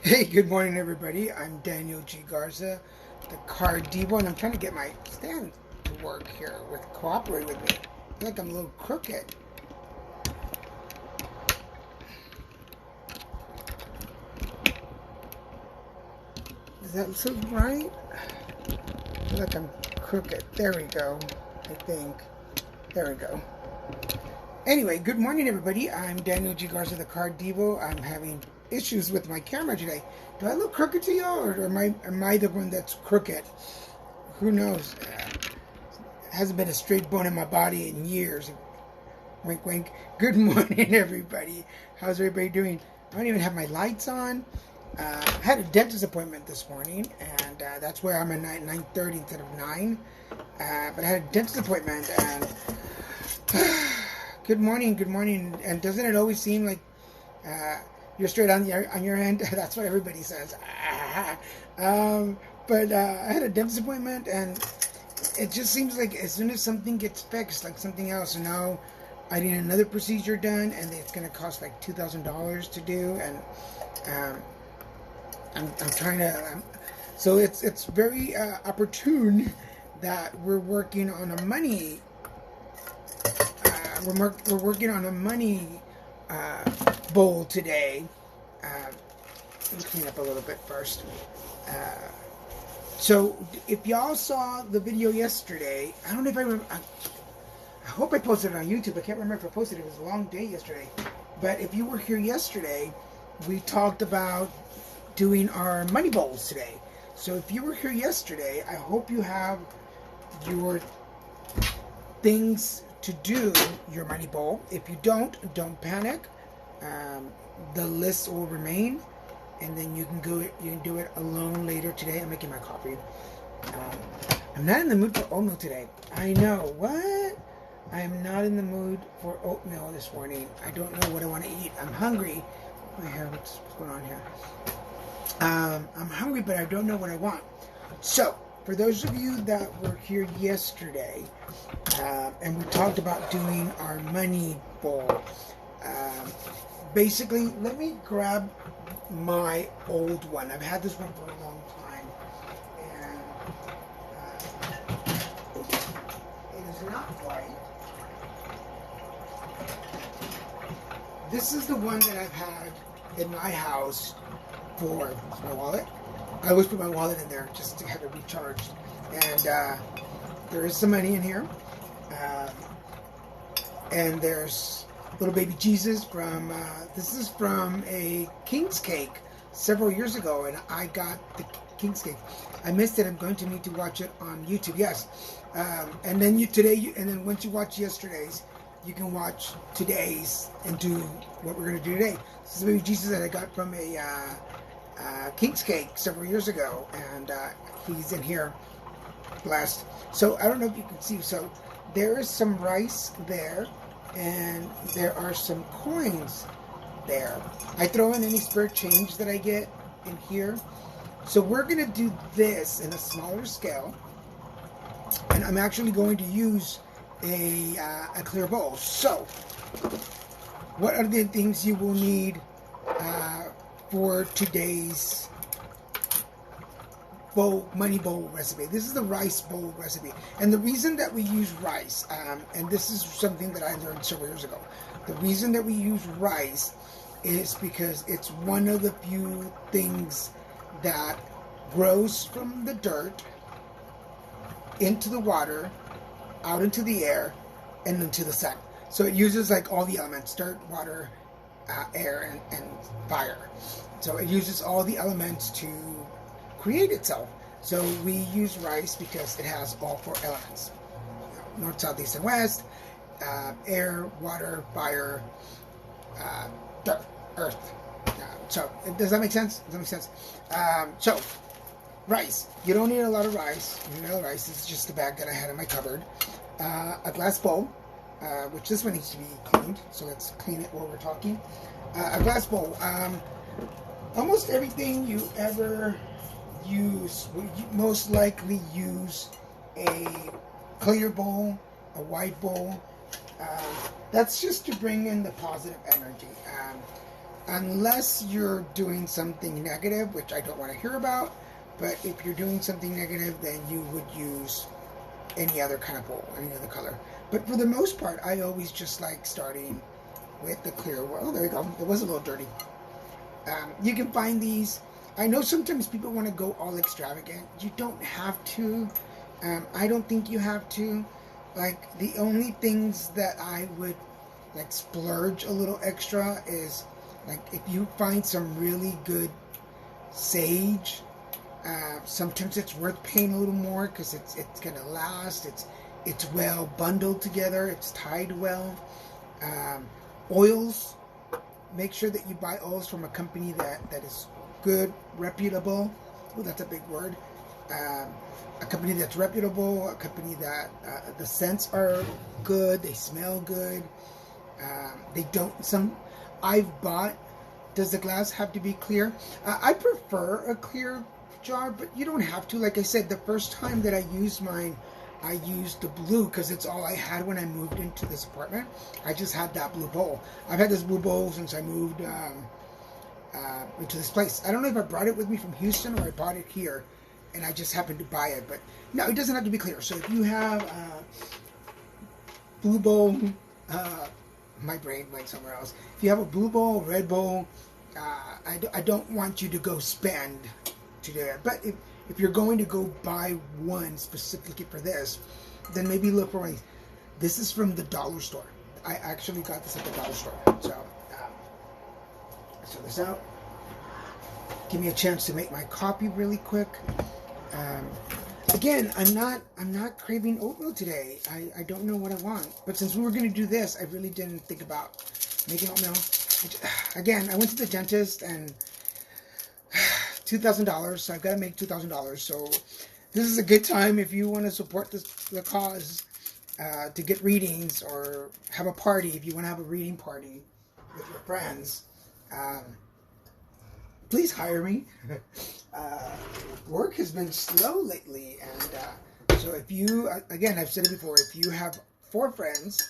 Hey, good morning, everybody. I'm Daniel G. Garza, the Car Divo, and I'm trying to get my stand to work here cooperate with me. I feel like I'm a little crooked. Does that look right? I feel like I'm crooked. There we go. I think. There we go. Anyway, good morning, everybody. I'm Daniel G. Garza, the Car Divo. I'm having issues with my camera today. Do I look crooked to y'all, or am I the one that's crooked? Who knows? Hasn't been a straight bone in my body in years. Wink, wink. Good morning, everybody. How's everybody doing? I don't even have my lights on. I had a dentist appointment this morning, and that's where I'm at 9:30 instead of 9. But I had a dentist appointment, and good morning, good morning. And doesn't it always seem like you're straight on your end? That's what everybody says. But I had a dentist appointment, and it just seems like as soon as something gets fixed, like something else, and now I need another procedure done, and it's going to cost like $2,000 to do, and um, I'm trying to. So it's very opportune that we're working on a money. We're working on a money bowl today. Let me clean up a little bit first. So if y'all saw the video yesterday, I don't know if I remember. I hope I posted it on YouTube. I can't remember if I posted it. It was a long day yesterday. But if you were here yesterday, we talked about doing our money bowls today. So if you were here yesterday, I hope you have your things to do your money bowl. If you don't panic. The list will remain, and then you can go. You can do it alone later today. I'm making my coffee. I'm not in the mood for oatmeal today. I know what. I am not in the mood for oatmeal this morning. I don't know what I want to eat. I'm hungry. What's going on here? I'm hungry, but I don't know what I want. So, for those of you that were here yesterday, and we talked about doing our money bowl, basically, let me grab my old one. I've had this one for a long time, and it is not white. This is the one that I've had in my house for my wallet. I always put my wallet in there just to have it recharged. And there is some money in here. And there's little baby Jesus from, this is from a King's Cake several years ago. And I got the King's Cake. I missed it. I'm going to need to watch it on YouTube. Yes. And then once you watch yesterday's, you can watch today's and do what we're going to do today. This is baby Jesus that I got from a King's Cake several years ago, and he's in here, blessed. So I don't know if you can see. So there is some rice there, and there are some coins there. I throw in any spare change that I get in here. So we're going to do this in a smaller scale, and I'm actually going to use a clear bowl. So what are the things you will need for today's money bowl recipe? This is the rice bowl recipe, and the reason that we use rice, and this is something that I learned several years ago. The reason that we use rice is because it's one of the few things that grows from the dirt into the water, out into the air, and into the sun. So it uses like all the elements: dirt, water, air, and fire. So it uses all the elements to create itself. So we use rice because it has all four elements: north, south, east, and west, air, water, fire, dirt, earth. So does that make sense? Does that make sense? So rice. You don't need a lot of rice. You need a lot of rice. This is just the bag that I had in my cupboard. A glass bowl, which this one needs to be cleaned. So let's clean it while we're talking. A glass bowl. Almost everything you ever use will most likely use a clear bowl, a white bowl. That's just to bring in the positive energy. unless you're doing something negative, which I don't want to hear about. But if you're doing something negative, then you would use any other kind of bowl, any other color. But for the most part, I always just like starting with the clear. Well, there you go. It was a little dirty. You can find these. I know sometimes people want to go all extravagant. You don't have to. I don't think you have to. Like, the only things that I would like splurge a little extra is like if you find some really good sage. Sometimes it's worth paying a little more because it's gonna last. It's well bundled together. It's tied well. Oils. Make sure that you buy oils from a company that is good, reputable. Oh, that's a big word. A company that's reputable. A company that the scents are good. They smell good. They don't. Some I've bought. Does the glass have to be clear? I prefer a clear jar, but you don't have to. Like I said, the first time that I used mine, I used the blue because it's all I had when I moved into this apartment. I just had that blue bowl. I've had this blue bowl since I moved into this place. I don't know if I brought it with me from Houston or I bought it here and I just happened to buy it. But no, it doesn't have to be clear. So if you have blue bowl, my brain went somewhere else. If you have a blue bowl, red bowl, I don't want you to go spend to do it. But if you're going to go buy one specifically for this, then maybe look for one. This is from the dollar store. I actually got this at the dollar store. So, let's throw this out. Give me a chance to make my coffee really quick. Again, I'm not craving oatmeal today. I don't know what I want. But since we were going to do this, I really didn't think about making oatmeal. Again, I went to the dentist and $2,000, so I've got to make $2,000. So this is a good time if you want to support the cause to get readings or have a party. If you want to have a reading party with your friends, please hire me. Work has been slow lately, and so if you, again, I've said it before, if you have 4 friends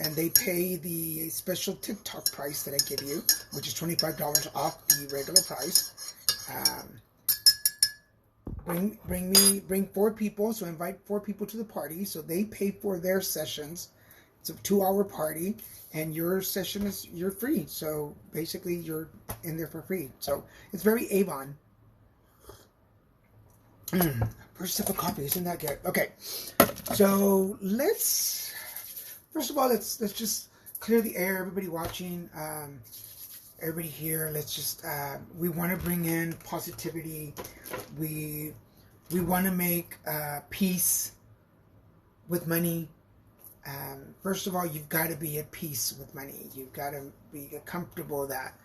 and they pay the special TikTok price that I give you, which is $25 off the regular price. Bring 4 people, so invite 4 people to the party, so they pay for their sessions. It's a 2-hour party, and your session you're free. So basically, you're in there for free. So it's very Avon. First sip of coffee, isn't that good? Okay, so first of all, let's just clear the air. Everybody watching. Everybody here, let's just, we want to bring in positivity. We want to make peace with money. First of all, you've got to be at peace with money. You've got to be comfortable that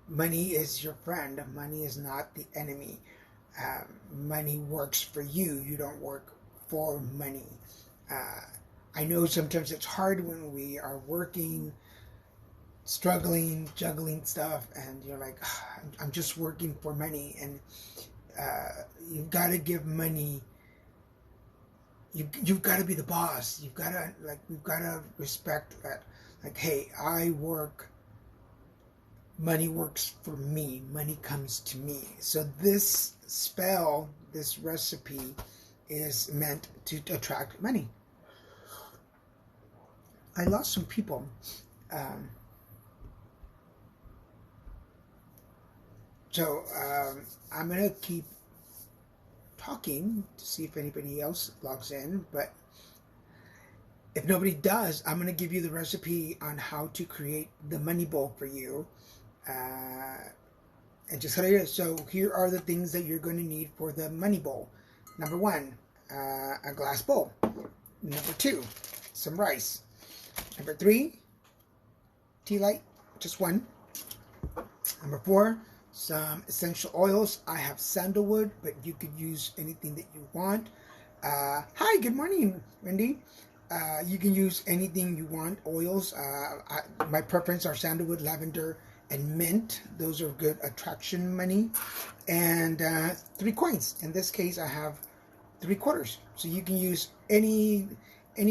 money is your friend. Money is not the enemy. Money works for you. You don't work for money. I know sometimes it's hard when we are working, struggling, juggling stuff, and you're like, I'm just working for money. And you've got to give money. You've got to be the boss. You've got to we've got to respect that. Like, hey, I work. Money works for me. Money comes to me. So this spell, this recipe, is meant to attract money. I lost some people. So I'm going to keep talking to see if anybody else logs in. But if nobody does, I'm going to give you the recipe on how to create the money bowl for you. And just how it is. So here are the things that you're going to need for the money bowl. Number 1, a glass bowl. Number 2, some rice. Number 3, tea light, just 1. Number 4, some essential oils. I have sandalwood, but you could use anything that you want. Hi, good morning, Wendy. You can use anything you want, oils. My preference are sandalwood, lavender, and mint. Those are good attraction money. And 3 coins. In this case, I have 3 quarters. So you can use any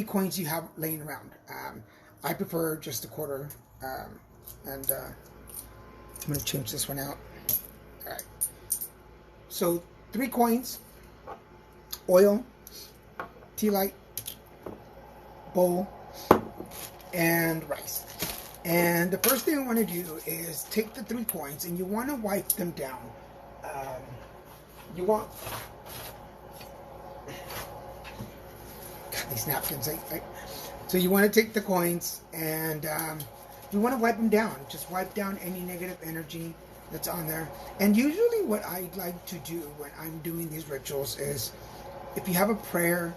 coins you have laying around. I prefer just a quarter. And I'm going to change this one out. All right. So 3 coins, oil, tea light, bowl, and rice. And the first thing I want to do is take the 3 coins and you want to wipe them down. You want... God, these napkins. So you want to take the coins and you want to wipe them down. Just wipe down any negative energy that's on there. And usually what I like to do when I'm doing these rituals is, if you have a prayer,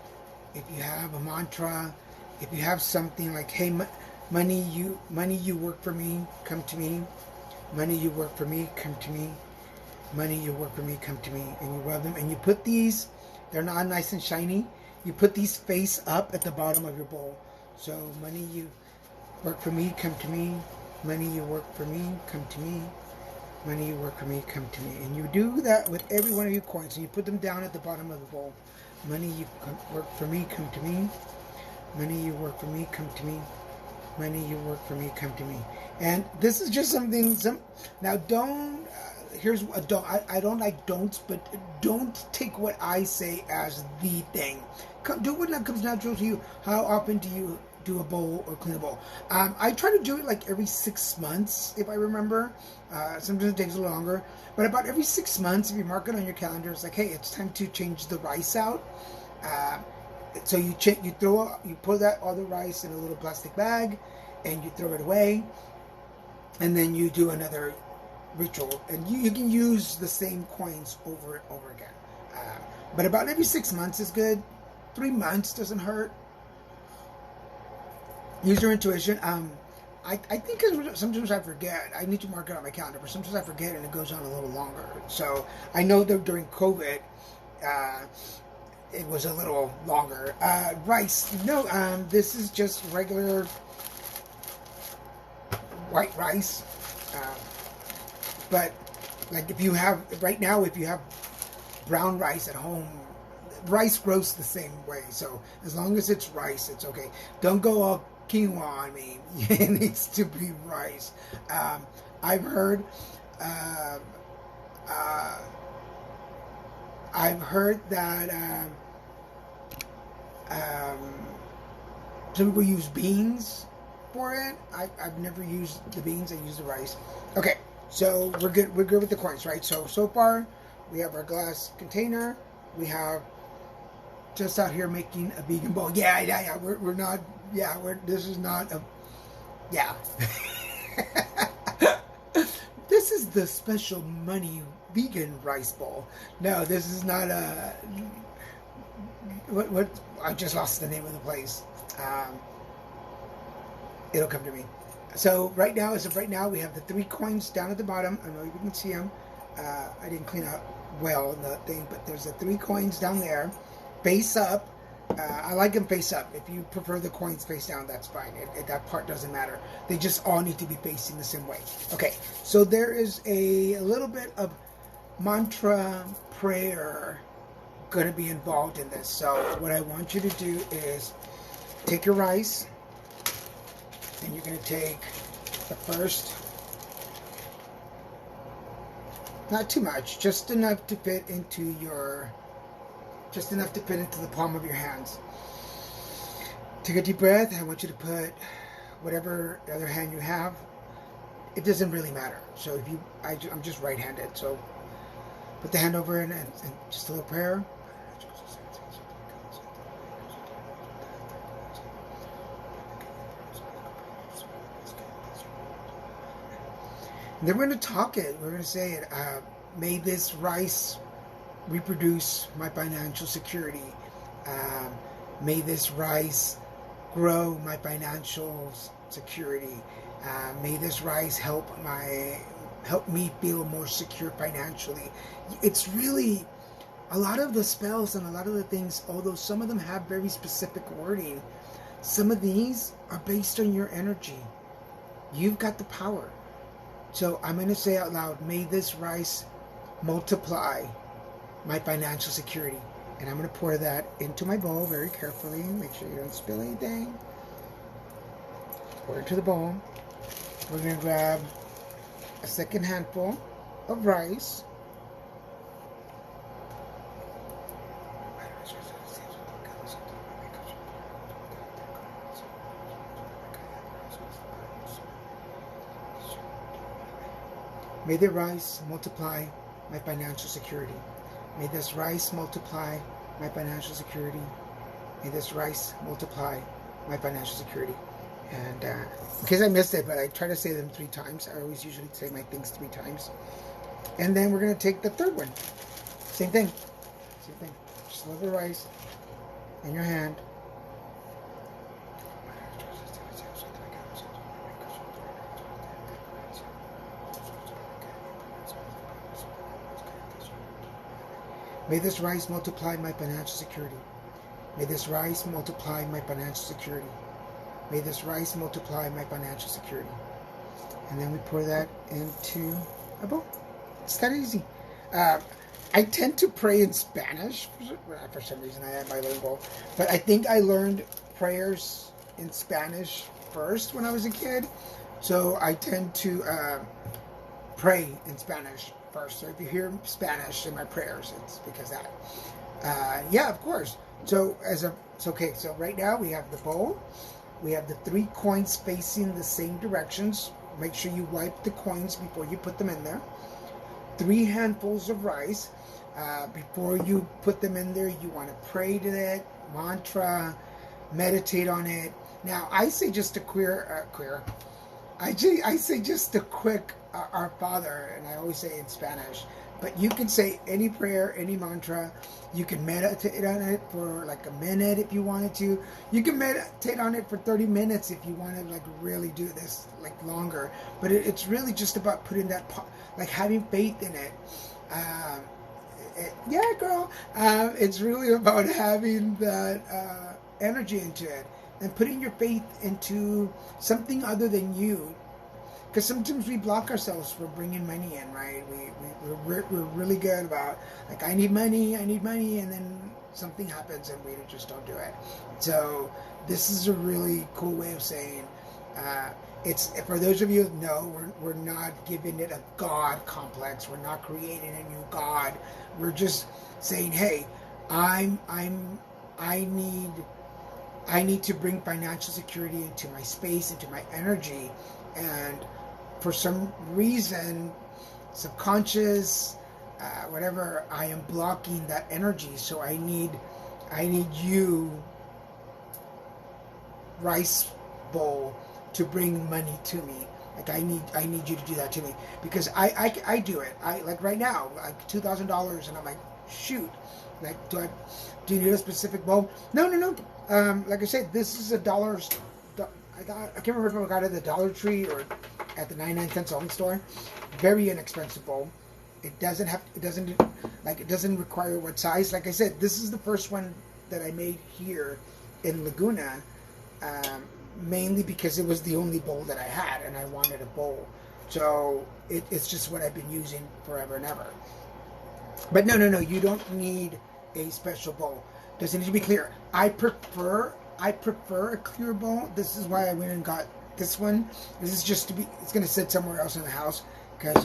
if you have a mantra, if you have something like, hey, money, you work for me, come to me. Money, you work for me, come to me. Money, you work for me, come to me. And you rub them and you put these, they're not nice and shiny. You put these face up at the bottom of your bowl. So, money, you work for me, come to me. Money, you work for me, come to me. Money, you work for me, come to me. And you do that with every one of your coins. And you put them down at the bottom of the bowl. Money, you work for me, come to me. Money, you work for me, come to me. Money, you work for me, come to me. And this is just something. Now, don't. Here's a don't. I don't like don'ts, but don't take what I say as the thing. Do what comes natural to you. How often do you do a bowl or clean a bowl? I try to do it like every 6 months, if I remember. Sometimes it takes a little longer, but about every 6 months, if you mark it on your calendar, it's like, hey, it's time to change the rice out. So you put all the rice in a little plastic bag, and you throw it away, and then you do another ritual, and you can use the same coins over and over again. But about every 6 months is good. 3 months doesn't hurt. Use your intuition. I think sometimes I forget. I need to mark it on my calendar, but sometimes I forget and it goes on a little longer. So I know that during COVID, it was a little longer. Rice. No, this is just regular white rice. But like if you have brown rice at home, rice grows the same way. So as long as it's rice, it's okay. Don't go all quinoa on me. It needs to be rice. I've heard that some people use beans for it. I've never used the beans. I use the rice. Okay, so we're good. We're good with the coins, right? So far, we have our glass container. We have just out here making a vegan bowl. Yeah. We're not. Yeah, this is not a. Yeah. This is the special money vegan rice bowl. No, this is not a. What? I just lost the name of the place. It'll come to me. So right now, we have the 3 coins down at the bottom. I don't know if you can see them. I didn't clean out well the thing, but there's the 3 coins down there, face up. I like them face up. If you prefer the coins face down, that's fine. That part doesn't matter. They just all need to be facing the same way. Okay, so there is a little bit of mantra prayer going to be involved in this. So what I want you to do is take your rice, and you're going to take the first, not too much, just enough to fit into the palm of your hands. Take a deep breath. I want you to put whatever other hand you have. It doesn't really matter. So I'm just right-handed. So put the hand over and just a little prayer. And then we're going to talk it. We're going to say it. May this rice reproduce my financial security. May this rice grow my financial security. May this rice help me feel more secure financially. It's really a lot of the spells and a lot of the things, although some of them have very specific wording, some of these are based on your energy. You've got the power. So I'm going to say out loud, may this rice multiply my financial security. And I'm going to pour that into my bowl very carefully. Make sure you don't spill anything. Pour it into the bowl. We're going to grab a second handful of rice. May the rice multiply my financial security. May this rice multiply my financial security. May this rice multiply my financial security. And in case I missed it, but I try to say them 3 times. I always usually say my things 3 times. And then we're going to take the third one. Same thing. Same thing. Just a little rice in your hand. May this rice multiply my financial security. May this rice multiply my financial security. May this rice multiply my financial security. And then we pour that into a bowl. It's that easy. I tend to pray in Spanish. For some reason, I am bilingual. But I think I learned prayers in Spanish first when I was a kid. So I tend to pray in Spanish first. So if you hear Spanish in my prayers, it's because of that. Yeah, of course. So okay. So right now we have the bowl. We have the 3 coins facing the same directions. Make sure you wipe the coins before you put them in there. 3 handfuls of rice. Before you put them in there, you want to pray to it, mantra, meditate on it. Now, I say just a I say just a quick Our Father, and I always say it in Spanish. But you can say any prayer, any mantra. You can meditate on it for like a minute if you wanted to. You can meditate on it for 30 minutes if you want to like really do this like longer. But it's really just about putting that, like having faith in it. Yeah, girl. It's really about having that energy into it and putting your faith into something other than you. Because sometimes we block ourselves from bringing money in, right? We're really good about, like, I need money, and then something happens and we just don't do it. So this is a really cool way of saying, it's, for those of you who know, we're not giving it a God complex. We're not creating a new God. We're just saying, hey, I need to bring financial security into my space, into my energy, and for some reason, subconscious, whatever, I am blocking that energy. So I need you, rice bowl, to bring money to me. Like I need you to do that to me, because I do it. I like right now, like $2,000, and I'm like, shoot, like do you need a specific bowl? No. Like I said, this is $1. I can't remember if I got it at the Dollar Tree or at the 99-cent only store. Very inexpensive bowl. It doesn't require what size. Like I said, this is the first one that I made here in Laguna, mainly because it was the only bowl that I had, and I wanted a bowl. So it's just what I've been using forever and ever. But no, you don't need a special bowl. Doesn't need to be clear. I prefer a clear bowl. This is why I went and got this one. This is just it's going to sit somewhere else in the house, because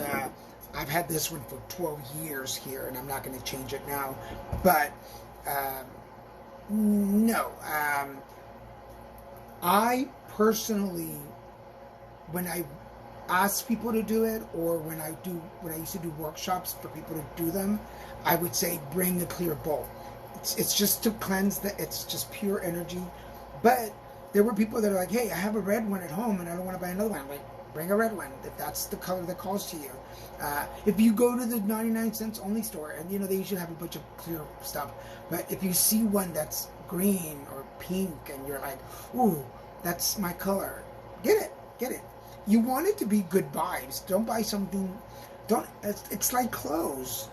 I've had this one for 12 years here, and I'm not going to change it now. But no, I personally, when I ask people to do it, or when I used to do workshops for people to do them, I would say bring a clear bowl. It's just to cleanse it's just pure energy. But there were people that are like, hey, I have a red one at home and I don't want to buy another one. I'm like, bring a red one if that's the color that calls to you. If you go to the 99-cent only store, and they usually have a bunch of clear stuff, but if you see one that's green or pink and you're like, ooh, that's my color, get it. You want it to be good vibes. Don't buy something, it's like clothes.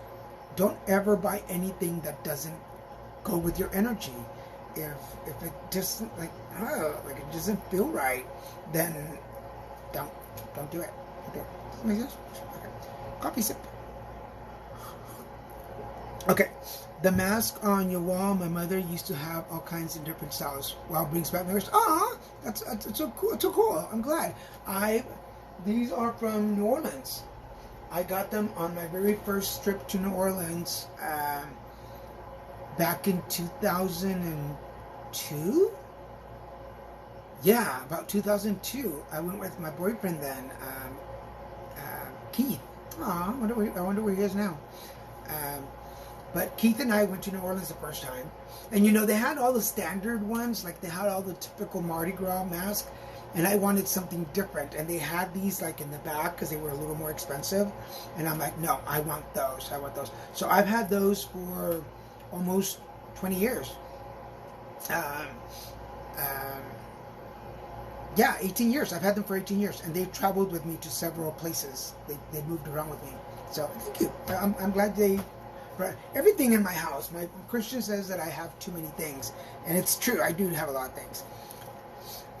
Don't ever buy anything that doesn't go with your energy. If it just like it doesn't feel right, then don't do it. Okay. Make sense? Okay. Coffee sip. Okay. The mask on your wall, my mother used to have all kinds of different styles. Wow, brings back memories. That's so cool. I'm glad. These are from New Orleans. I got them on my very first trip to New Orleans back in 2002. Yeah, about 2002. I went with my boyfriend then, Keith. Aw, I wonder where he is now. But Keith and I went to New Orleans the first time. And they had all the standard ones, like they had all the typical Mardi Gras mask. And I wanted something different. And they had these like in the back because they were a little more expensive. And I'm like, no, I want those. So I've had those for almost 20 years. Yeah, 18 years. I've had them for 18 years. And they've traveled with me to several places. They moved around with me. So thank you. I'm glad they... Everything in my house. My Christian says that I have too many things. And it's true. I do have a lot of things.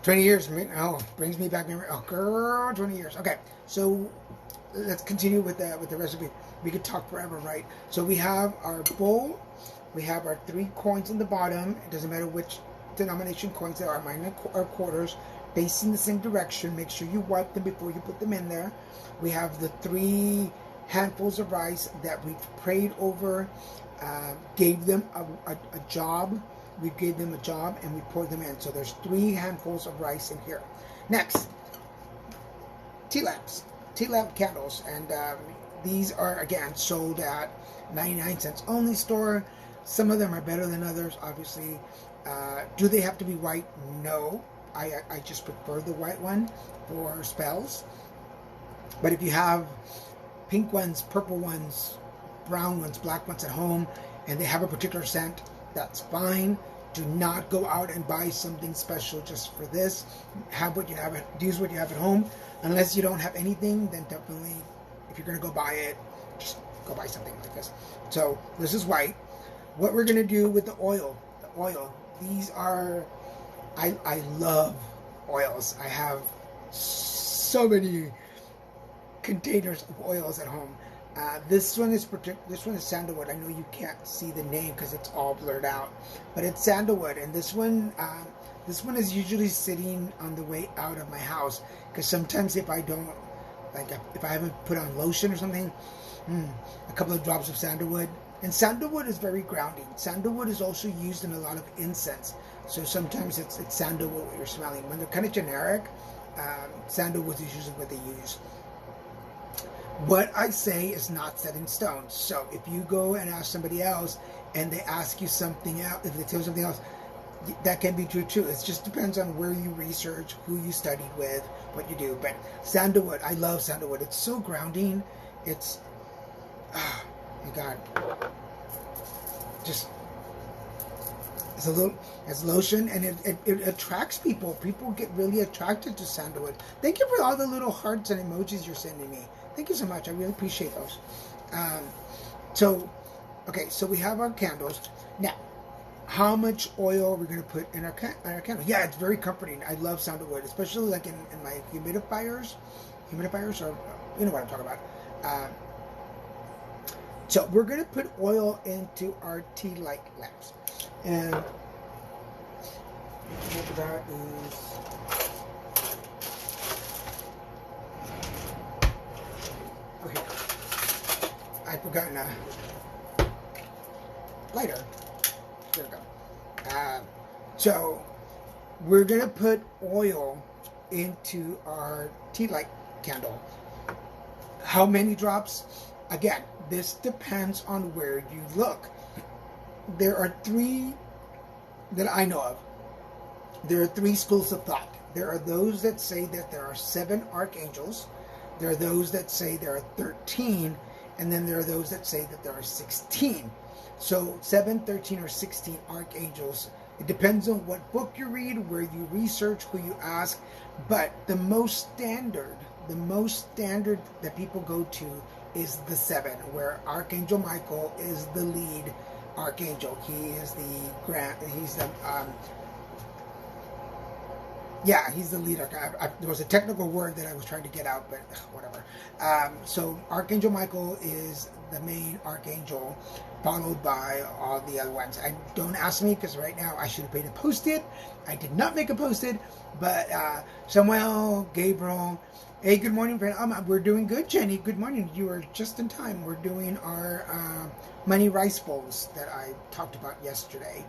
20 years, brings me back memory. Oh, girl, 20 years. Okay, so let's continue with the recipe. We could talk forever, right? So we have our bowl. We have our 3 coins in the bottom. It doesn't matter which denomination coins they are. Mine are quarters, facing the same direction. Make sure you wipe them before you put them in there. We have the 3 handfuls of rice that we've prayed over, gave them a job. We gave them a job and we poured them in. So there's 3 handfuls of rice in here. Next, tea lamp candles. And these are, again, sold at 99 cents only store. Some of them are better than others, obviously. Do they have to be white? No. I just prefer the white one for spells. But if you have pink ones, purple ones, brown ones, black ones at home, and they have a particular scent, that's fine. Do not go out and buy something special just for this. Have what you have. Use what you have at home. Unless you don't have anything, then definitely, if you're going to go buy it, just go buy something like this. So this is white. What we're going to do with the oil. These are, I love oils. I have so many containers of oils at home. This one is sandalwood. I know you can't see the name because it's all blurred out, but it's sandalwood. And this one is usually sitting on the way out of my house because sometimes if I don't, like if I haven't put on lotion or something, a couple of drops of sandalwood. And sandalwood is very grounding. Sandalwood is also used in a lot of incense. So sometimes it's sandalwood what you're smelling. When they're kind of generic, sandalwood is usually what they use. What I say is not set in stone. So if you go and ask somebody else and they ask you something else, if they tell you something else, that can be true too. It just depends on where you research, who you studied with, what you do. But sandalwood, I love sandalwood. It's so grounding. It's, oh my God. Just, it's lotion, and it attracts people. People get really attracted to sandalwood. Thank you for all the little hearts and emojis you're sending me. Thank you so much. I really appreciate those. So we have our candles. Now, how much oil are we going to put in our candle? Yeah, it's very comforting. I love sandalwood, especially like in my humidifiers. Humidifiers are, you know what I'm talking about. So we're going to put oil into our tea light lamps. And that is... Okay, I've forgotten a lighter. There we go. So we're gonna put oil into our tea light candle. How many drops? Again, this depends on where you look. There are 3 that I know of. There are 3 schools of thought. There are those that say that there are 7 archangels. There are those that say there are 13, and then there are those that say that there are 16. So 7, 13, or 16 archangels. It depends on what book you read, where you research, who you ask. But the most standard that people go to is the 7, where Archangel Michael is the lead archangel. He is he's the lead archangel. There was a technical word that I was trying to get out, but whatever. So Archangel Michael is the main archangel, followed by all the other ones. Don't ask me, because right now I should have made a post-it. I did not make a post-it, but Samuel, Gabriel, Hey, good morning, friend. We're doing good, Jenny. Good morning. You are just in time. We're doing our money rice bowls that I talked about yesterday.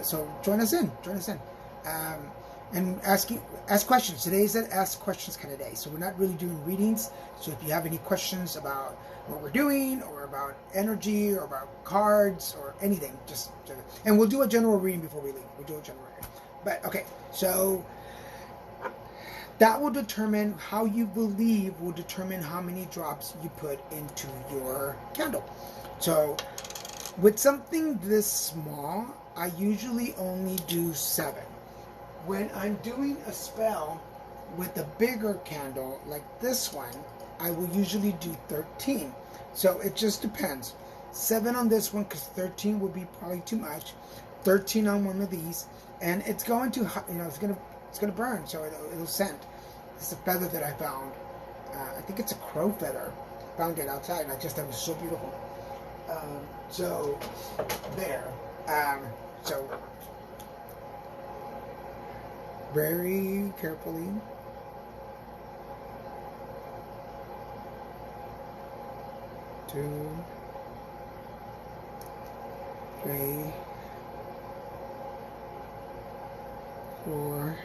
So join us in. Join us in. Um, and ask questions. Today is an ask questions kind of day. So we're not really doing readings. So if you have any questions about what we're doing, or about energy, or about cards, or anything, and we'll do a general reading before we leave. We'll do a general reading. But okay, so that will determine how you believe, will determine how many drops you put into your candle. So with something this small, I usually only do 7. When I'm doing a spell with a bigger candle like this one, I will usually do 13. So it just depends. 7 on this one because 13 would be probably too much. 13 on one of these, and it's going to, it's gonna burn, so it'll scent. It's a feather that I found. I think it's a crow feather. Found it outside, and I just thought it was so beautiful. So there. So very carefully. Two, 3, 4,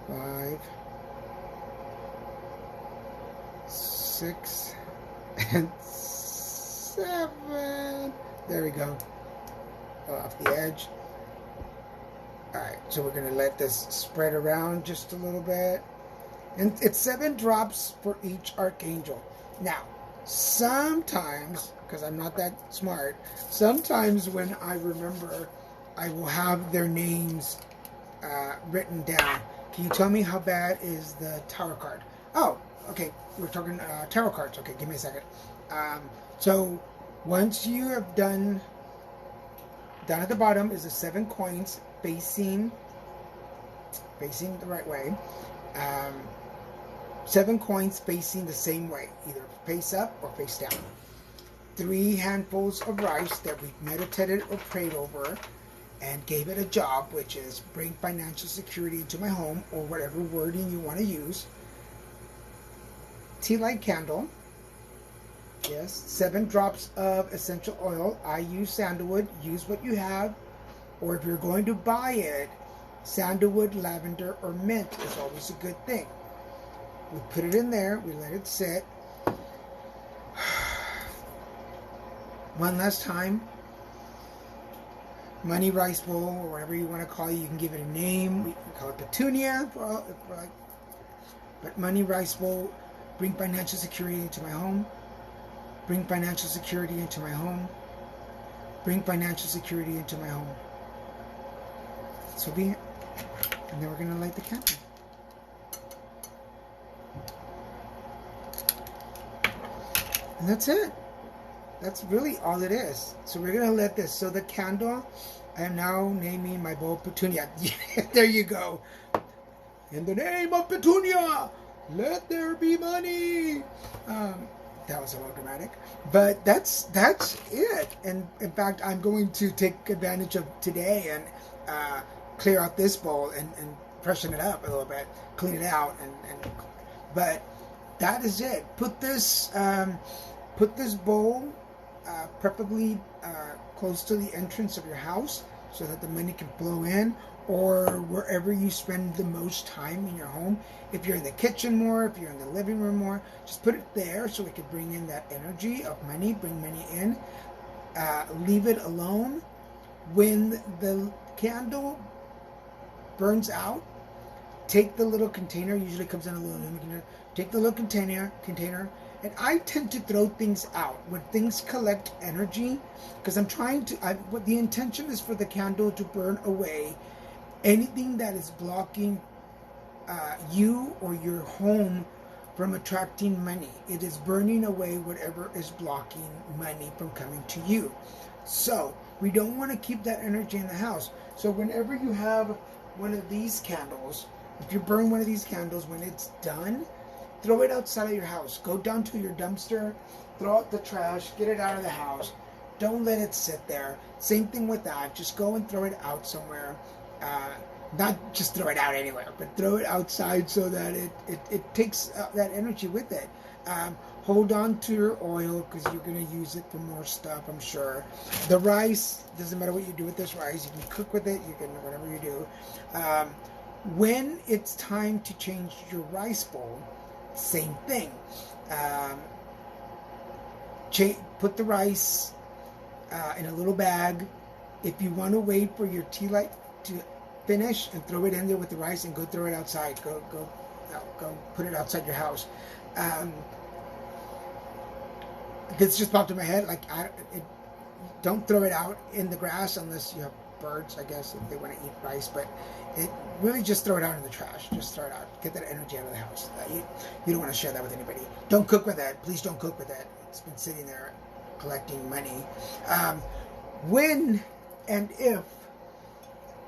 5, 6, and 7. There we go. Off the edge. Alright, so we're going to let this spread around just a little bit. And it's 7 drops for each archangel. Now, sometimes, because I'm not that smart, sometimes when I remember, I will have their names written down. Can you tell me how bad is the tarot card? Oh, okay. We're talking tarot cards. Okay, give me a second. So once you have done, down at the bottom is the 7 coins facing the right way. 7 coins facing the same way, either face up or face down. 3 handfuls of rice that we've meditated or prayed over and gave it a job, which is bring financial security into my home, or whatever wording you want to use. Tea light candle. Yes. 7 drops of essential oil. I use sandalwood. Use what you have. Or if you're going to buy it, sandalwood, lavender, or mint is always a good thing. We put it in there. We let it sit. One last time. Money rice bowl, or whatever you want to call it. You can give it a name. We call it petunia. But money rice bowl. Bring financial security into my home. Bring financial security into my home. Bring financial security into my home. So be it. And then we're going to light the candle. And that's it. That's really all it is. So we're going to let this. So the candle, I am now naming my bowl Petunia. There you go. In the name of Petunia, let there be money. That was a little dramatic, but that's it. And in fact, I'm going to take advantage of today and clear out this bowl and freshen it up a little bit, clean it out, but that is it. Put this bowl preferably close to the entrance of your house so that the money can flow in, or wherever you spend the most time in your home. If you're in the kitchen more, if you're in the living room more, just put it there so it can bring in that energy of money, bring money in. Leave it alone. When the candle burns out, take the little container, usually comes in a little container, take the little container, and I tend to throw things out when things collect energy, because I'm trying to, what the intention is for the candle to burn away anything that is blocking you or your home from attracting money. It is burning away whatever is blocking money from coming to you. So we don't want to keep that energy in the house. So whenever you have one of these candles, if you burn one of these candles, when it's done, throw it outside of your house. Go down to your dumpster, throw out the trash, get it out of the house. Don't let it sit there. Same thing with that. Just go and throw it out somewhere. not just throw it out anywhere, but throw it outside so that it takes that energy with it. Hold on to your oil because you're going to use it for more stuff, I'm sure. The rice, doesn't matter what you do with this rice. You can cook with it. You can, whatever you do. When it's time to change your rice bowl, same thing. Put the rice in a little bag. If you want to wait for your tea light to finish and throw it in there with the rice and go throw it outside. Go put it outside your house. This just popped in my head. Like, don't throw it out in the grass unless you have birds, I guess, if they want to eat rice. But it really just throw it out in the trash. Just throw it out. Get that energy out of the house. You don't want to share that with anybody. Don't cook with that. Please don't cook with that. It's been sitting there collecting money. When and if,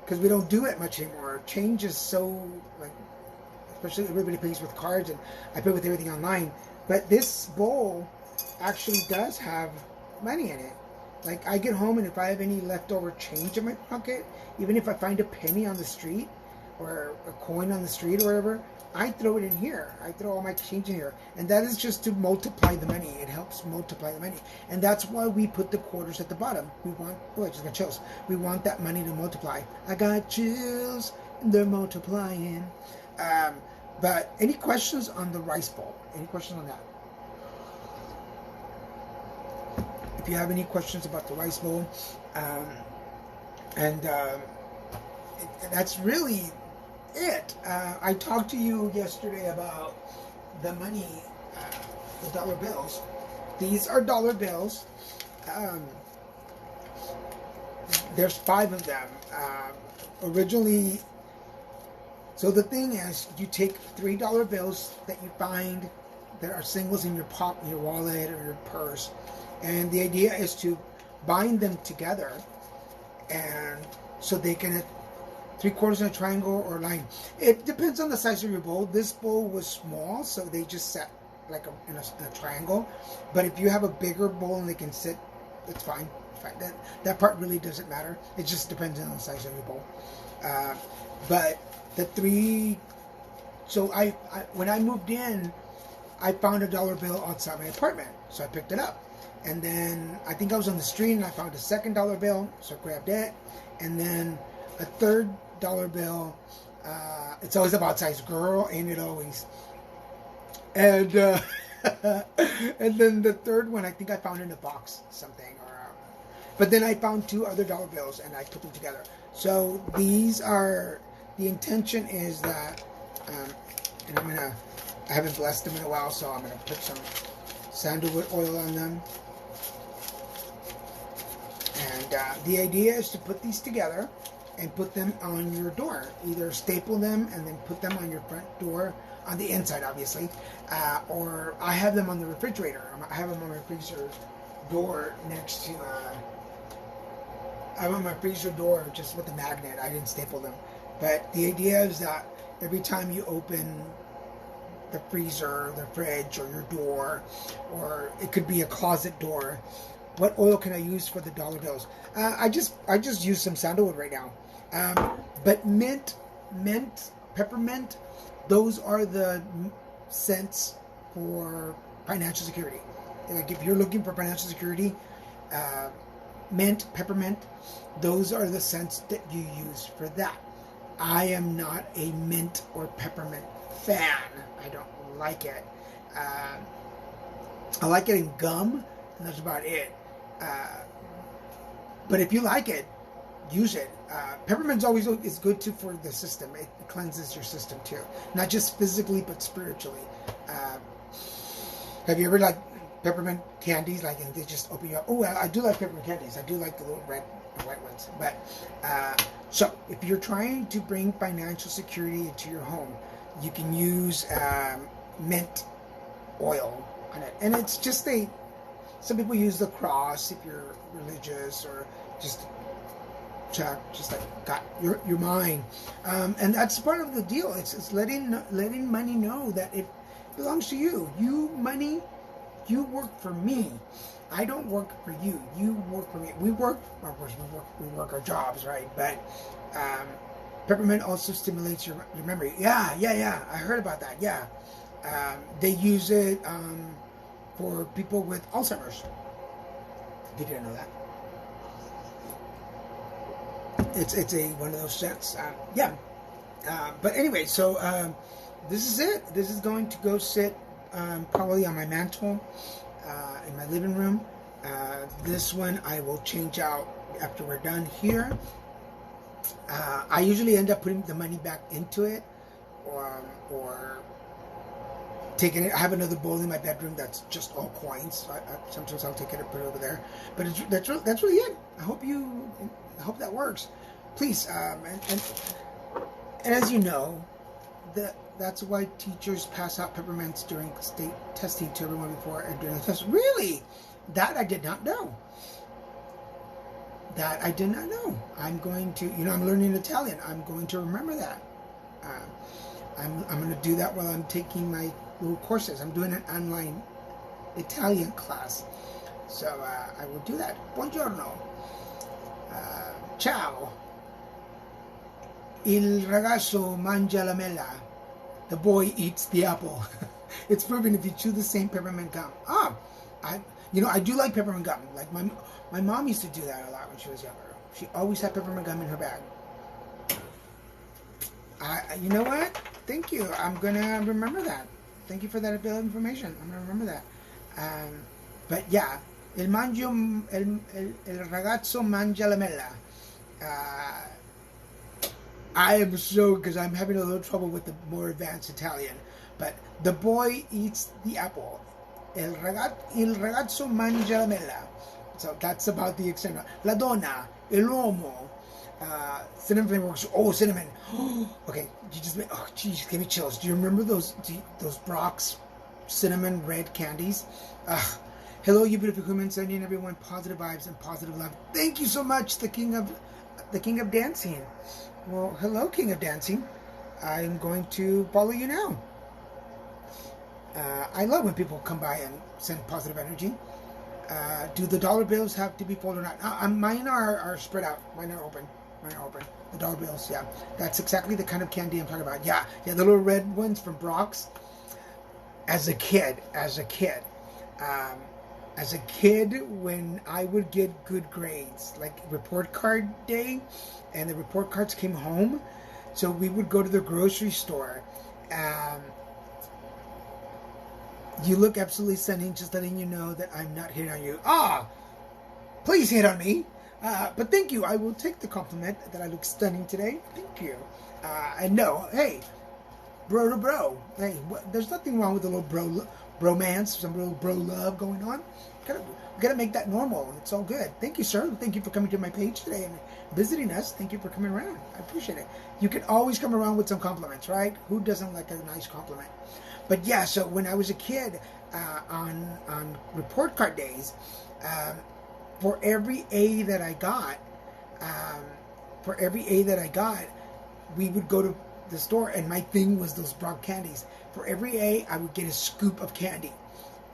because we don't do it much anymore. Change is so, like, especially everybody pays with cards, and I pay with everything online. But this bowl actually does have money in it. Like, I get home, and if I have any leftover change in my pocket, even if I find a penny on the street or a coin on the street or whatever, I throw it in here. I throw all my change in here. And that is just to multiply the money. It helps multiply the money. And that's why we put the quarters at the bottom. We want, oh, I just got chills. We want that money to multiply. I got chills. They're multiplying. But any questions on the rice bowl? Any questions on that? If you have any questions about the rice bowl, that's really it. I talked to you yesterday about the money, the dollar bills. These are dollar bills. There's 5 of them. Originally, so the thing is, you take $3 bills that you find that are singles in your your wallet or your purse, and the idea is to bind them together, and so they can 3/4 in a triangle or line. It depends on the size of your bowl. This bowl was small, so they just sat like in a triangle. But if you have a bigger bowl and they can sit, it's fine. That part really doesn't matter. It just depends on the size of your bowl. But the 3. So I when I moved in, I found a dollar bill outside my apartment, so I picked it up. And then I think I was on the street and I found a second dollar bill, so I grabbed it. And then a third dollar bill. It's always about size, girl, ain't it always? And and then the third one, I think I found in a box something. But then I found 2 other dollar bills and I put them together. So these are, the intention is that, and I haven't blessed them in a while, so I'm gonna put some sandalwood oil on them. And the idea is to put these together and put them on your door. Either staple them and then put them on your front door, on the inside obviously, or I have them on the refrigerator. I have them on my freezer door next to, I have on my freezer door just with a magnet. I didn't staple them. But the idea is that every time you open the freezer, the fridge, or your door, or it could be a closet door, what oil can I use for the dollar bills? I just use some sandalwood right now. But mint, peppermint, those are the scents for financial security. Like if you're looking for financial security, mint, peppermint, those are the scents that you use for that. I am not a mint or peppermint fan. I don't like it. I like it in gum, and that's about it. But if you like it, use it. Peppermint's always is good too for the system. It cleanses your system too, not just physically but spiritually. Have you ever like peppermint candies? Like, and they just open you up. Oh, I do like peppermint candies. I do like the little red and white ones. But so if you're trying to bring financial security into your home, you can use mint oil on it, and it's just some people use the cross if you're religious, or just like got your mind, and that's part of the deal. It's letting money know that it belongs to you. Money, you work for me. I don't work for you. You work for me. We work our jobs, right? But Peppermint also stimulates your memory. Yeah. I heard about that. Yeah. They use it for people with Alzheimer's. You didn't know that. It's a one of those scents. Yeah. But anyway, so this is it. This is going to go sit probably on my mantle in my living room. This one I will change out after we're done here. I usually end up putting the money back into it, or taking it. I have another bowl in my bedroom that's just all coins. So sometimes I'll take it and put it over there. But that's really it. I hope that works. Please, and as you know, that's why teachers pass out peppermints during state testing to everyone before and during the test. Really? That I did not know. I'm going to, I'm learning Italian. I'm going to remember that. I'm going to do that while I'm taking my little courses. I'm doing an online Italian class. So I will do that. Buongiorno. Ciao. Il ragazzo mangia la mela. The boy eats the apple. It's proven if you chew the same peppermint gum. I do like peppermint gum. Like my mom used to do that a lot when she was younger. She always had peppermint gum in her bag. You know what? Thank you. I'm gonna remember that. Thank you for that bit of information. I'm gonna remember that. But yeah, il ragazzo mangia la mela. I am so, because I'm having a little trouble with the more advanced Italian. But the boy eats the apple. Il ragazzo mangia la mela. So that's about the extent. La donna, l'uomo. Cinnamon works. Oh, cinnamon. Okay, you just made. Oh, geez, give me chills. Do you remember those Brock's cinnamon red candies? Hello, you beautiful humans. Sending everyone positive vibes and positive love. Thank you so much, the king of dancing. Well, hello, King of Dancing. I'm going to follow you now. I love when people come by and send positive energy. Do the dollar bills have to be folded or not? Mine are spread out. Mine are open. The dollar bills, yeah. That's exactly the kind of candy I'm talking about. Yeah, the little red ones from Brock's. As a kid, when I would get good grades, like report card day, and the report cards came home, so we would go to the grocery store. You look absolutely stunning, just letting you know that I'm not hitting on you. Please hit on me. But thank you. I will take the compliment that I look stunning today. Thank you. And no, hey, bro to bro. Hey, there's nothing wrong with a little bromance, some little bro love going on. We gotta make that normal. It's all good. Thank you, sir. Thank you for coming to my page today and visiting us. Thank you for coming around. I appreciate it. You can always come around with some compliments, right? Who doesn't like a nice compliment? But yeah, so when I was a kid, on report card days, for every A that I got, we would go to the store, and my thing was those Brock candies. For every A, I would get a scoop of candy.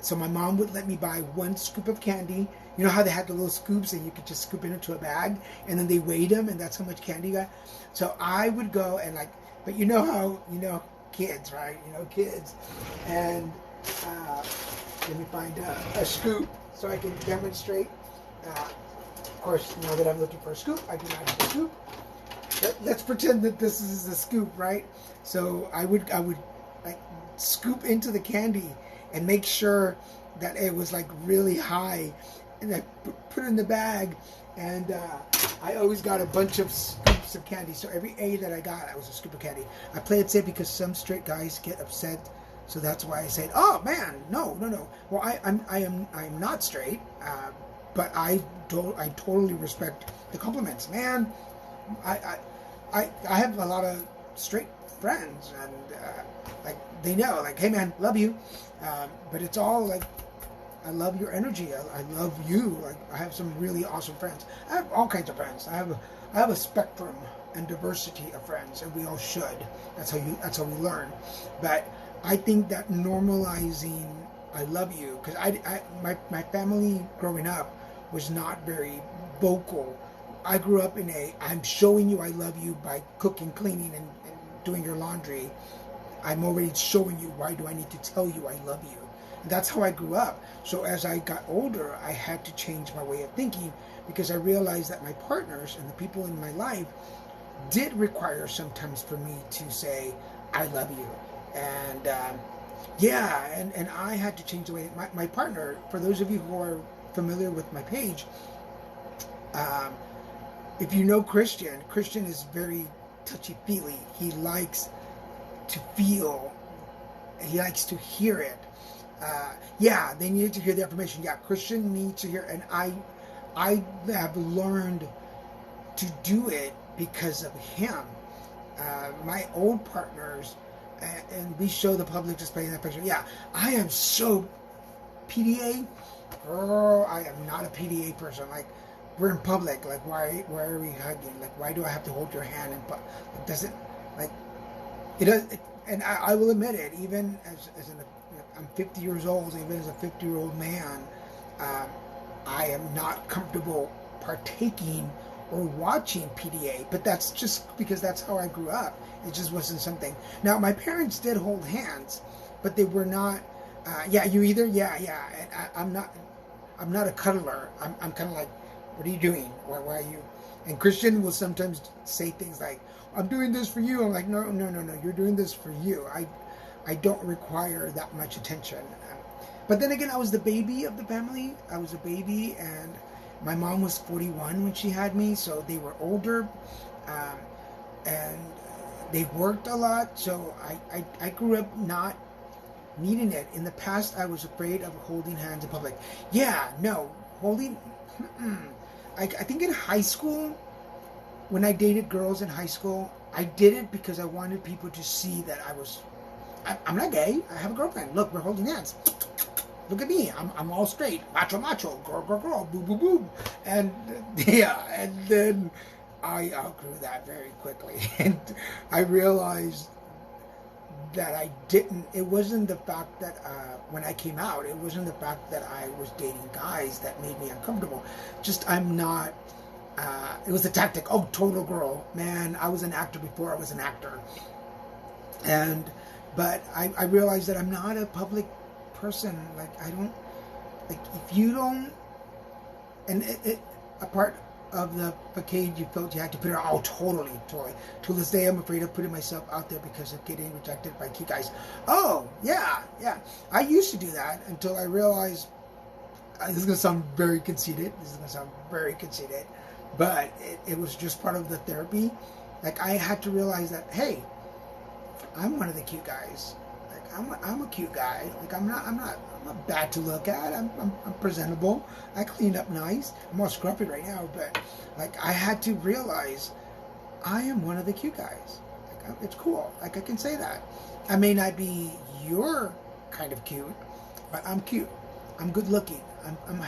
So my mom would let me buy one scoop of candy. You know how they had the little scoops and you could just scoop it into a bag, and then they weighed them, and that's how much candy you got. So I would go and but you know how, kids, right? Kids. And let me find a scoop so I can demonstrate. Of course, now that I'm looking for a scoop, I do not have a scoop. Let's pretend that this is a scoop, right? So I would like scoop into the candy and make sure that it was like really high, and I put it in the bag, and I always got a bunch of scoops of candy. So every A that I got, I was a scoop of candy. I play it safe because some straight guys get upset, so that's why I said, "Oh man, no." Well, I'm not straight, but I totally respect the compliments, man. I have a lot of straight friends, and they know, hey man, love you, but it's all I love your energy. I love you. I have some really awesome friends. I have all kinds of friends. I have a spectrum and diversity of friends, and we all should. That's how we learn. But I think that normalizing I love you, because my family growing up was not very vocal I grew up in I'm showing you I love you by cooking, cleaning, and doing your laundry. I'm already showing you, why do I need to tell you I love you? And that's how I grew up. So as I got older, I had to change my way of thinking, because I realized that my partners and the people in my life did require sometimes for me to say, I love you. And and I had to change the way, my partner, for those of you who are familiar with my page, if you know Christian is very touchy-feely. He likes to feel, he likes to hear it. They needed to hear the affirmation. Yeah, Christian needs to hear, and I have learned to do it because of him. My old partners, and we show the public display in that picture. Yeah, I am so PDA. Girl, I am not a PDA person. Like, we're in public. Like, why are we hugging? Like, why do I have to hold your hand? And it doesn't, like, it does. And I will admit it. Even I'm 50 years old. Even as a 50-year-old man, I am not comfortable partaking or watching PDA. But that's just because that's how I grew up. It just wasn't something. Now, my parents did hold hands, but they were not. You either. And I'm not a cuddler. I'm kind of like, what are you doing? Why are you? And Christian will sometimes say things like, I'm doing this for you. I'm like, no. You're doing this for you. I don't require that much attention. But then again, I was the baby of the family. I was a baby, and my mom was 41 when she had me, so they were older, and they worked a lot. So I grew up not needing it. In the past, I was afraid of holding hands in public. Holding. I think in high school, when I dated girls in high school, I did it because I wanted people to see that I'm not gay. I have a girlfriend. Look, we're holding hands. Look at me. I'm all straight. Macho. Girl. Boo, boo, boo. And and then I outgrew that very quickly. And I realized that it wasn't the fact that when I came out, it wasn't the fact that I was dating guys that made me uncomfortable. Just, I'm not, it was a tactic. Oh, total girl. Man, I was an actor before I was an actor. But I realized that I'm not a public person. Like, if you don't, and a part of the facade you felt you had to put it out. Oh, totally. To this day, I'm afraid of putting myself out there because of getting rejected by cute guys. Oh, yeah. I used to do that until I realized, this is going to sound very conceited, but it was just part of the therapy. Like, I had to realize that, hey, I'm one of the cute guys. Like, I'm a cute guy. Like, I'm not bad to look at. I'm presentable. I clean up nice. I'm all scruffy right now, but like, I had to realize I am one of the cute guys. Like, it's cool. Like, I can say that. I may not be your kind of cute, but I'm cute. I'm good looking. I'm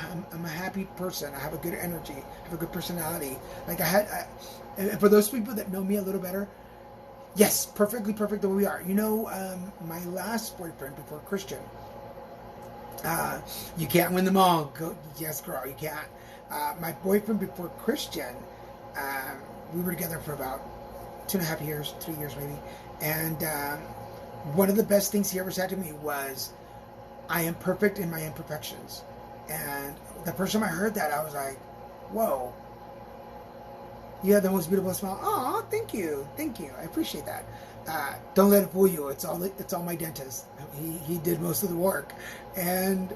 a happy person. I have a good energy. I have a good personality. Like, and for those people that know me a little better, yes, perfectly perfect the way we are. You know, my last boyfriend before Christian, you can't win them all. Yes, girl, you can't. My boyfriend before Christian, we were together for about 2.5 years, 3 years maybe. And one of the best things he ever said to me was, I am perfect in my imperfections. And the first time I heard that, I was like, whoa. You have the most beautiful smile. Oh, thank you. I appreciate that. Don't let it fool you. It's all my dentist. He did most of the work, and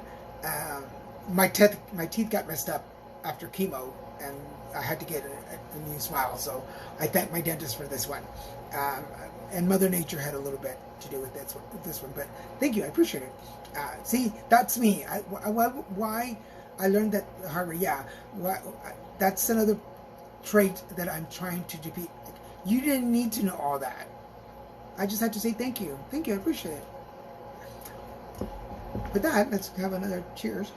my teeth got messed up after chemo, and I had to get a new smile. So I thank my dentist for this one. And Mother Nature had a little bit to do with this one, but thank you. I appreciate it. See, that's me. Why I learned that the hard way. Yeah, that's another trait that I'm trying to defeat. You didn't need to know all that. I just had to say thank you. I appreciate it. With that, let's have another cheers.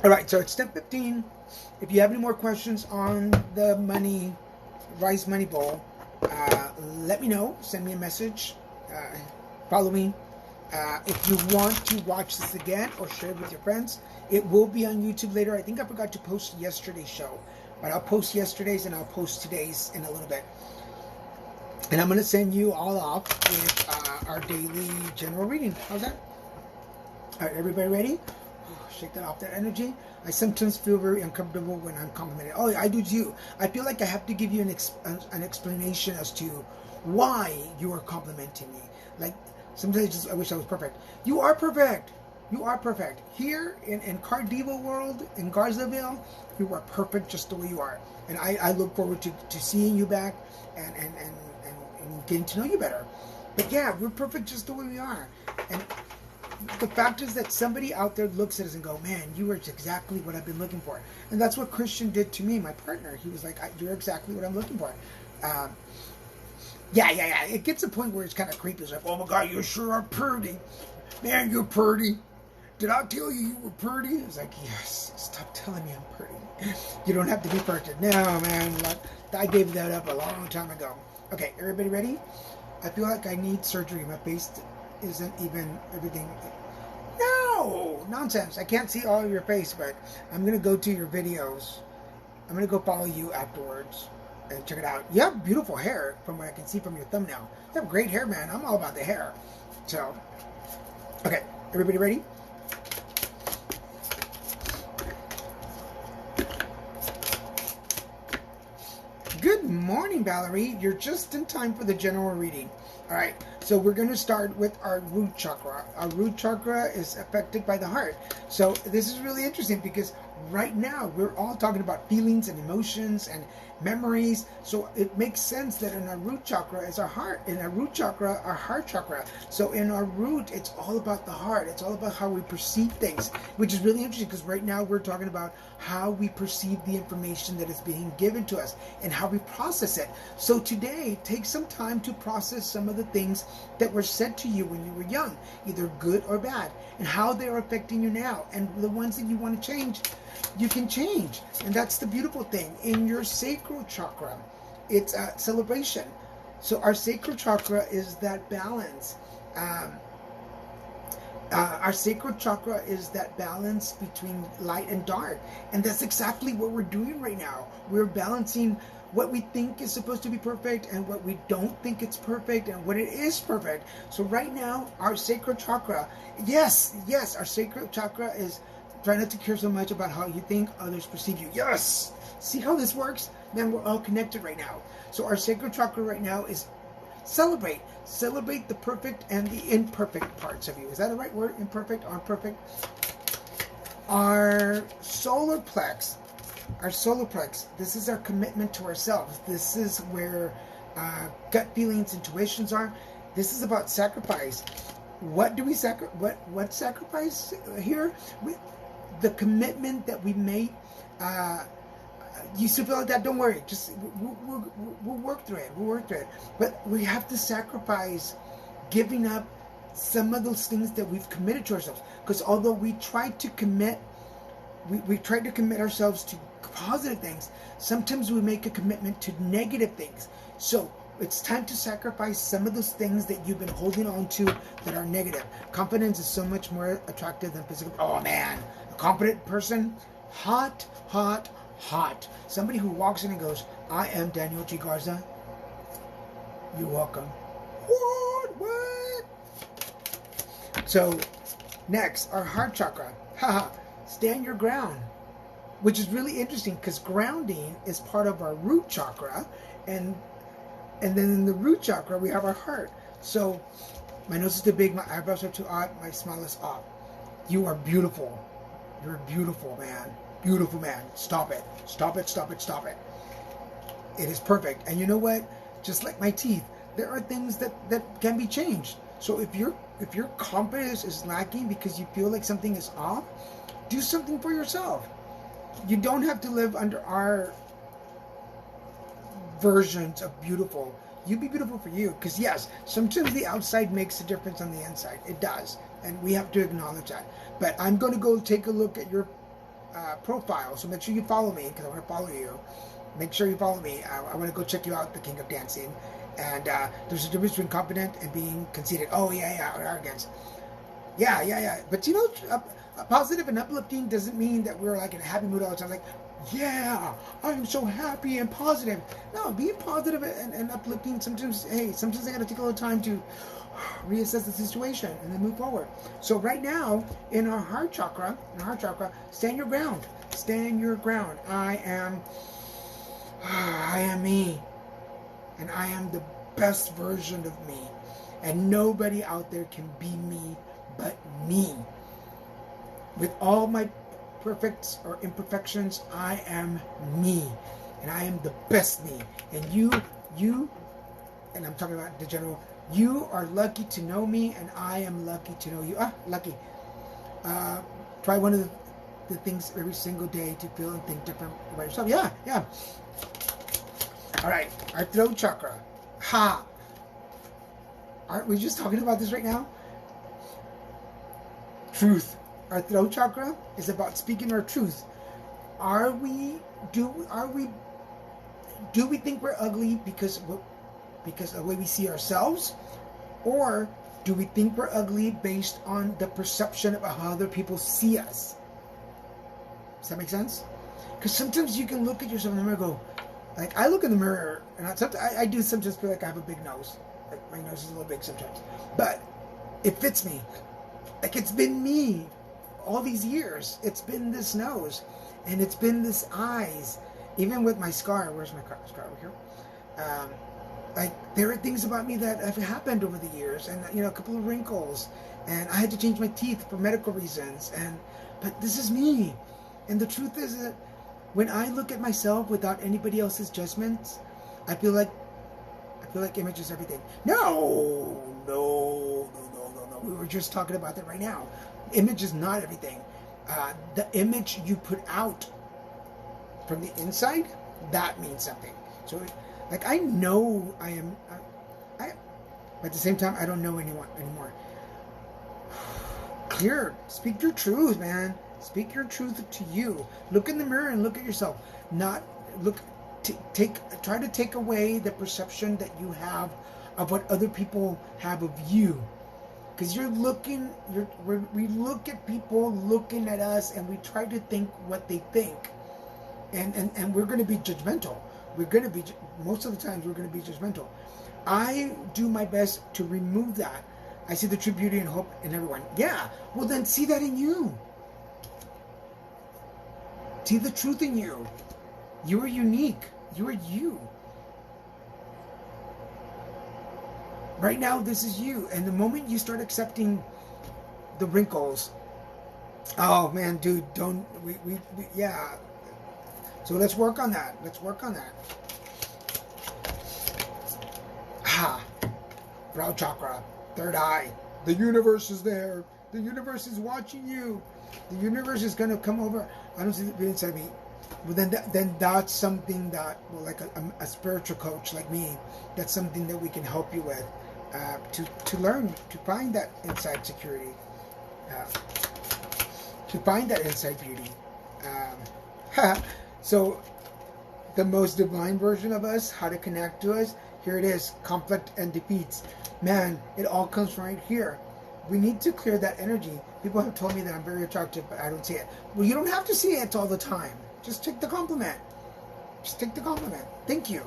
Alright, so it's step 15. If you have any more questions on the Rice Money Bowl, let me know. Send me a message. Follow me. If you want to watch this again or share it with your friends, it will be on YouTube later. I think I forgot to post yesterday's show, but I'll post yesterday's and I'll post today's in a little bit. And I'm going to send you all off with our daily general reading. How's that? All right, everybody ready? Shake that off, that energy. I sometimes feel very uncomfortable when I'm complimented. Oh, I do too. I feel like I have to give you an explanation as to why you are complimenting me. Like, sometimes I wish I was perfect. You are perfect. You are perfect. Here in Cardiva world, in Garzaville, you are perfect just the way you are. And I look forward to seeing you back and getting to know you better. But yeah, we're perfect just the way we are. And the fact is that somebody out there looks at us and go, man, you are exactly what I've been looking for. And that's what Christian did to me, my partner. He was like, you're exactly what I'm looking for. Yeah. It gets to the point where it's kind of creepy. It's like, oh my God, you sure are pretty. Man, you're pretty. Did I tell you were pretty? It's like, yes, stop telling me I'm pretty. You don't have to be perfect. No, man, I gave that up a long time ago. Okay, everybody ready? I feel like I need surgery. My face isn't even everything. No, nonsense. I can't see all of your face, but I'm going to go to your videos. I'm going to go follow you afterwards and check it out. You have beautiful hair from what I can see from your thumbnail. You have great hair, man. I'm all about the hair. So, okay, everybody ready? Good morning, Valerie. You're just in time for the general reading. All right, so we're going to start with our root chakra. Our root chakra is affected by the heart. So this is really interesting because right now we're all talking about feelings and emotions and memories. So it makes sense that in our root chakra is our heart. In our root chakra, our heart chakra. So in our root, it's all about the heart. It's all about how we perceive things, which is really interesting because right now we're talking about how we perceive the information that is being given to us and how we process it. So today, take some time to process some of the things that were said to you when you were young, either good or bad, and how they're affecting you now. And the ones that you want to change, you can change. And that's the beautiful thing. In your sacral chakra, it's a celebration. So our sacral chakra is that balance. Our sacral chakra is that balance between light and dark. And that's exactly what we're doing right now. We're balancing what we think is supposed to be perfect and what we don't think it's perfect and what it is perfect. So right now, our sacral chakra, yes, our sacral chakra is try not to care so much about how you think others perceive you. Yes! See how this works? Man, we're all connected right now. So our sacral chakra right now is celebrate. Celebrate the perfect and the imperfect parts of you. Is that the right word? Imperfect or imperfect? Our solar plex, this is our commitment to ourselves. This is where gut feelings, intuitions are. This is about sacrifice. What do we what sacrifice here? The commitment that we made. You still feel like that? Don't worry. Just we'll work through it. We'll work through it. But we have to sacrifice giving up some of those things that we've committed to ourselves. Because although we try to commit, we try to commit ourselves to positive things, sometimes we make a commitment to negative things. So it's time to sacrifice some of those things that you've been holding on to that are negative. Confidence is so much more attractive than physical. Oh man, a confident person, hot. Somebody who walks in and goes, I am Daniel G. Garza. You're welcome. What? So, next, our heart chakra. Stand your ground. Which is really interesting because grounding is part of our root chakra. And then in the root chakra, we have our heart. So, my nose is too big, my eyebrows are too odd, my smile is off. You are beautiful. You're beautiful, man. Beautiful, man. Stop it. It is perfect. And you know what? Just like my teeth, there are things that can be changed. So if your confidence is lacking because you feel like something is off, do something for yourself. You don't have to live under our versions of beautiful. You be beautiful for you. Because yes, sometimes the outside makes a difference on the inside. It does. And we have to acknowledge that. But I'm going to go take a look at your profile, so make sure you follow me because I want to follow you. Make sure you follow me. I want to go check you out, the King of Dancing. And there's a difference between confident and being conceited. Oh yeah, or arrogance. Yeah. But you know, positive and uplifting doesn't mean that we're like in a happy mood all the time. Like, yeah, I'm so happy and positive. No, being positive and uplifting, sometimes, hey, sometimes I gotta take a little time to reassess the situation and then move forward. So right now, in our heart chakra, stand your ground. Stand your ground. I am me. And I am the best version of me. And nobody out there can be me but me. With all my perfects or imperfections, I am me. And I am the best me. And you, and I'm talking about the general, you are lucky to know me, and I am lucky to know you. Lucky. Try one of the things every single day to feel and think different about yourself. Yeah. All right, our throat chakra. Ha! Aren't we just talking about this right now? Truth. Our throat chakra is about speaking our truth. Do we think we're ugly because of the way we see ourselves, or do we think we're ugly based on the perception of how other people see us? Does that make sense? Because sometimes you can look at yourself in the mirror and go, like, I look in the mirror and I do sometimes feel like I have a big nose. Like, my nose is a little big sometimes, but it fits me. Like, it's been me all these years. It's been this nose, and it's been this eyes. Even with my scar, where's my scar over here? Like, there are things about me that have happened over the years, and you know, a couple of wrinkles, and I had to change my teeth for medical reasons. But this is me, and the truth is that when I look at myself without anybody else's judgments, I feel like image is everything. No. We were just talking about that right now. Image is not everything. The image you put out from the inside, that means something. So, like, I know I am, but at the same time, I don't know anyone anymore. Clear. Speak your truth, man. Speak your truth to you. Look in the mirror and look at yourself. Try to take away the perception that you have of what other people have of you. Because we look at people looking at us, and we try to think what they think. And we're going to be judgmental. Most of the times we're going to be judgmental. I do my best to remove that. I see the true beauty and hope in everyone. Yeah, well then see that in you. See the truth in you. You are unique. You are you. Right now, this is you. And the moment you start accepting the wrinkles, oh man, dude, yeah. So let's work on that. Brow chakra, third eye. The universe is there. The universe is watching you. The universe is going to come over. I don't see it inside me. Well, then that's something that, well, like a spiritual coach like me, that's something that we can help you with, to learn, to find that inside security, to find that inside beauty. So the most divine version of us, how to connect to us, here it is, conflict and defeats. Man, it all comes from right here. We need to clear that energy. People have told me that I'm very attractive, but I don't see it. Well, you don't have to see it all the time. Just take the compliment. Thank you.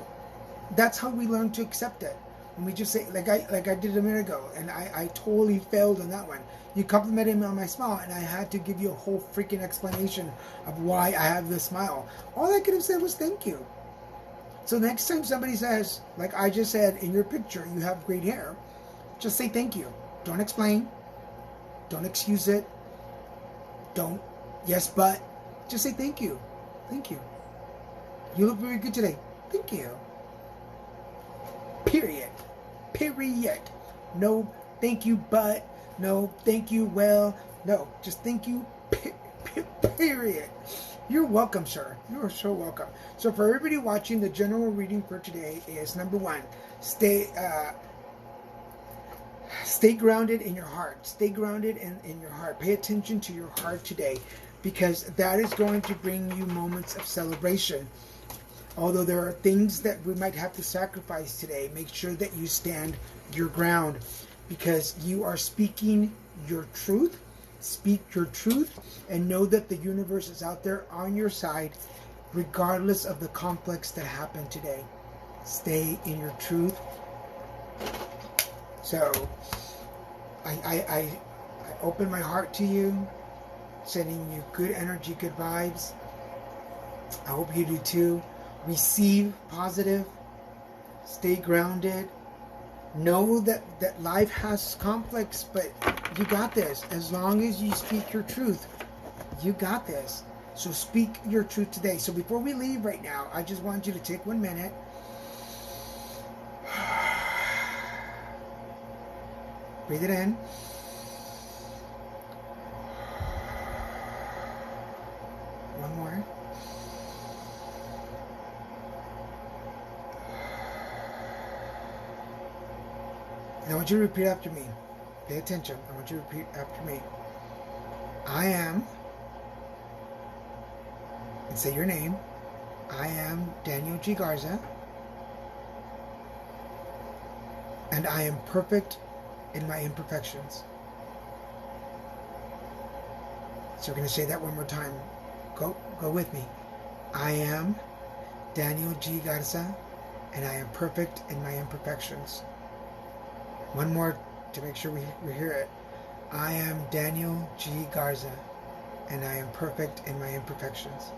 That's how we learn to accept it. When we just say, like I did a minute ago, and I totally failed on that one. You complimented me on my smile, and I had to give you a whole freaking explanation of why I have this smile. All I could have said was thank you. So next time somebody says, like I just said, in your picture, you have great hair, just say thank you. Don't explain. Don't excuse it. Don't, yes, but. Just say thank you. Thank you. You look very good today. Thank you. Period. No thank you, but. No thank you, well. No, just thank you. Period. You're welcome, sir. You are so welcome. So for everybody watching, the general reading for today is number 1. Stay grounded in your heart. Stay grounded in your heart. Pay attention to your heart today, because that is going to bring you moments of celebration. Although there are things that we might have to sacrifice today, make sure that you stand your ground, because you are speaking your truth, speak your truth, and know that the universe is out there on your side, regardless of the conflicts that happen today. Stay in your truth. So, I open my heart to you, sending you good energy, good vibes. I hope you do too. Receive positive. Stay grounded. Know that life has conflicts, but you got this. As long as you speak your truth, you got this. So speak your truth today. So before we leave right now, I just want you to take 1 minute. Breathe it in. One more. And I want you to repeat after me. Pay attention. I want you to repeat after me. I am, and say your name. I am Daniel G. Garza, and I am perfect in my imperfections. So we're going to say that one more time. Go with me. I am Daniel G. Garza, and I am perfect in my imperfections. One more to make sure we hear it. I am Daniel G. Garza, and I am perfect in my imperfections.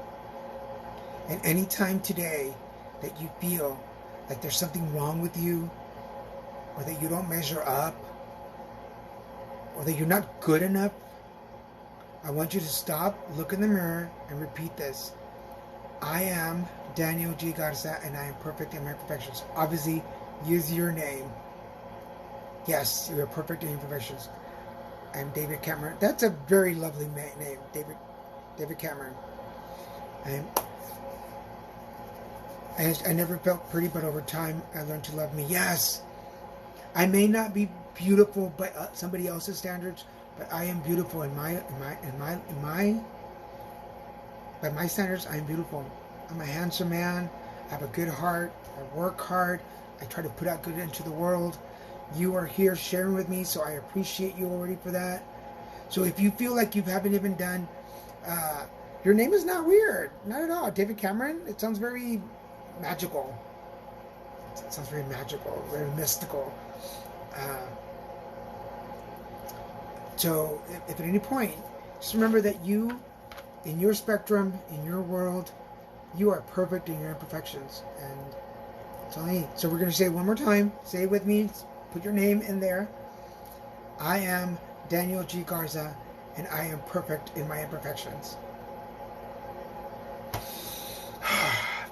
And any time today that you feel like there's something wrong with you, or that you don't measure up, or that you're not good enough, I want you to stop, look in the mirror, and repeat this. I am Daniel G. Garza, and I am perfect in my imperfections. Obviously, use your name. Yes, you are perfect in your imperfections. I'm David Cameron. That's a very lovely name, David Cameron. I never felt pretty, but over time, I learned to love me. Yes, I may not be beautiful by somebody else's standards, but I am beautiful by my standards. I am beautiful. I'm a handsome man. I have a good heart. I work hard. I try to put out good into the world. You are here sharing with me, so I appreciate you already for that. So if you feel like you haven't even done, your name is not weird, not at all. David Cameron, it sounds very magical. It sounds very magical, very mystical. So if at any point, just remember that you, in your spectrum, in your world, you are perfect in your imperfections. And that's all I need. So we're going to say it one more time. Say it with me. Put your name in there. I am Daniel G. Garza, and I am perfect in my imperfections.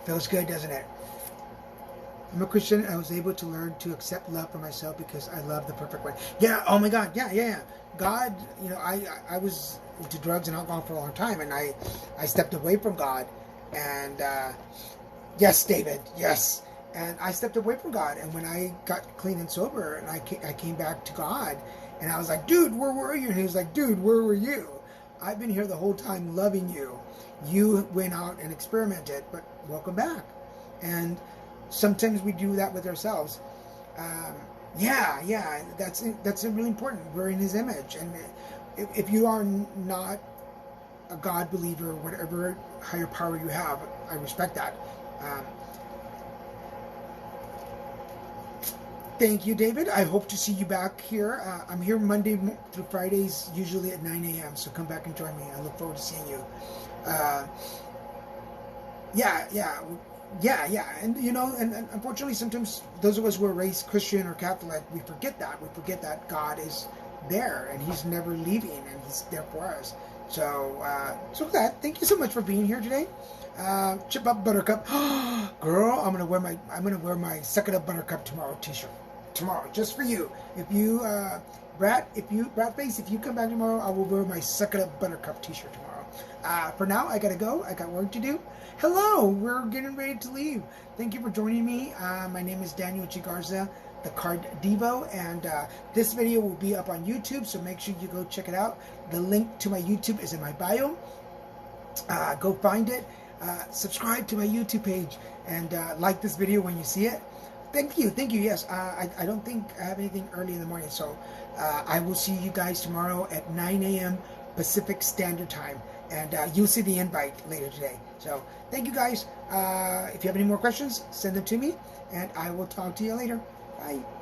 Feels good, doesn't it? I'm a Christian. I was able to learn to accept love for myself because I love the perfect way. Yeah, oh my God, yeah. God, I was into drugs and alcohol for a long time, and I stepped away from God. And yes, David, yes. And I stepped away from God. And when I got clean and sober, and I came back to God, and I was like, dude, where were you? And he was like, dude, where were you? I've been here the whole time loving you. You went out and experimented, but welcome back. And sometimes we do that with ourselves. That's really important. We're in His image. And if you are not a God believer, whatever higher power you have, I respect that. Thank you, David. I hope to see you back here. I'm here Monday through Fridays, usually at 9 a.m. So come back and join me. I look forward to seeing you. And and unfortunately, sometimes those of us who are raised Christian or Catholic, we forget that. We forget that God is there and He's never leaving and He's there for us. So that. Thank you so much for being here today. Chip Up Buttercup, girl. I'm gonna wear my Suck It Up Buttercup tomorrow T-shirt. Tomorrow, just for you. If you, Brat Face, if you come back tomorrow, I will wear my Suck It Up Buttercup T-shirt tomorrow. For now, I gotta go. I got work to do. Hello, we're getting ready to leave. Thank you for joining me. My name is Daniel G. Garza, the Card Devo, and this video will be up on YouTube, so make sure you go check it out. The link to my YouTube is in my bio. Go find it. Subscribe to my YouTube page and like this video when you see it. Thank you, thank you. Yes, I don't think I have anything early in the morning, so I will see you guys tomorrow at 9 a.m. Pacific Standard Time, and you'll see the invite later today. So thank you guys. If you have any more questions, send them to me, and I will talk to you later. Bye.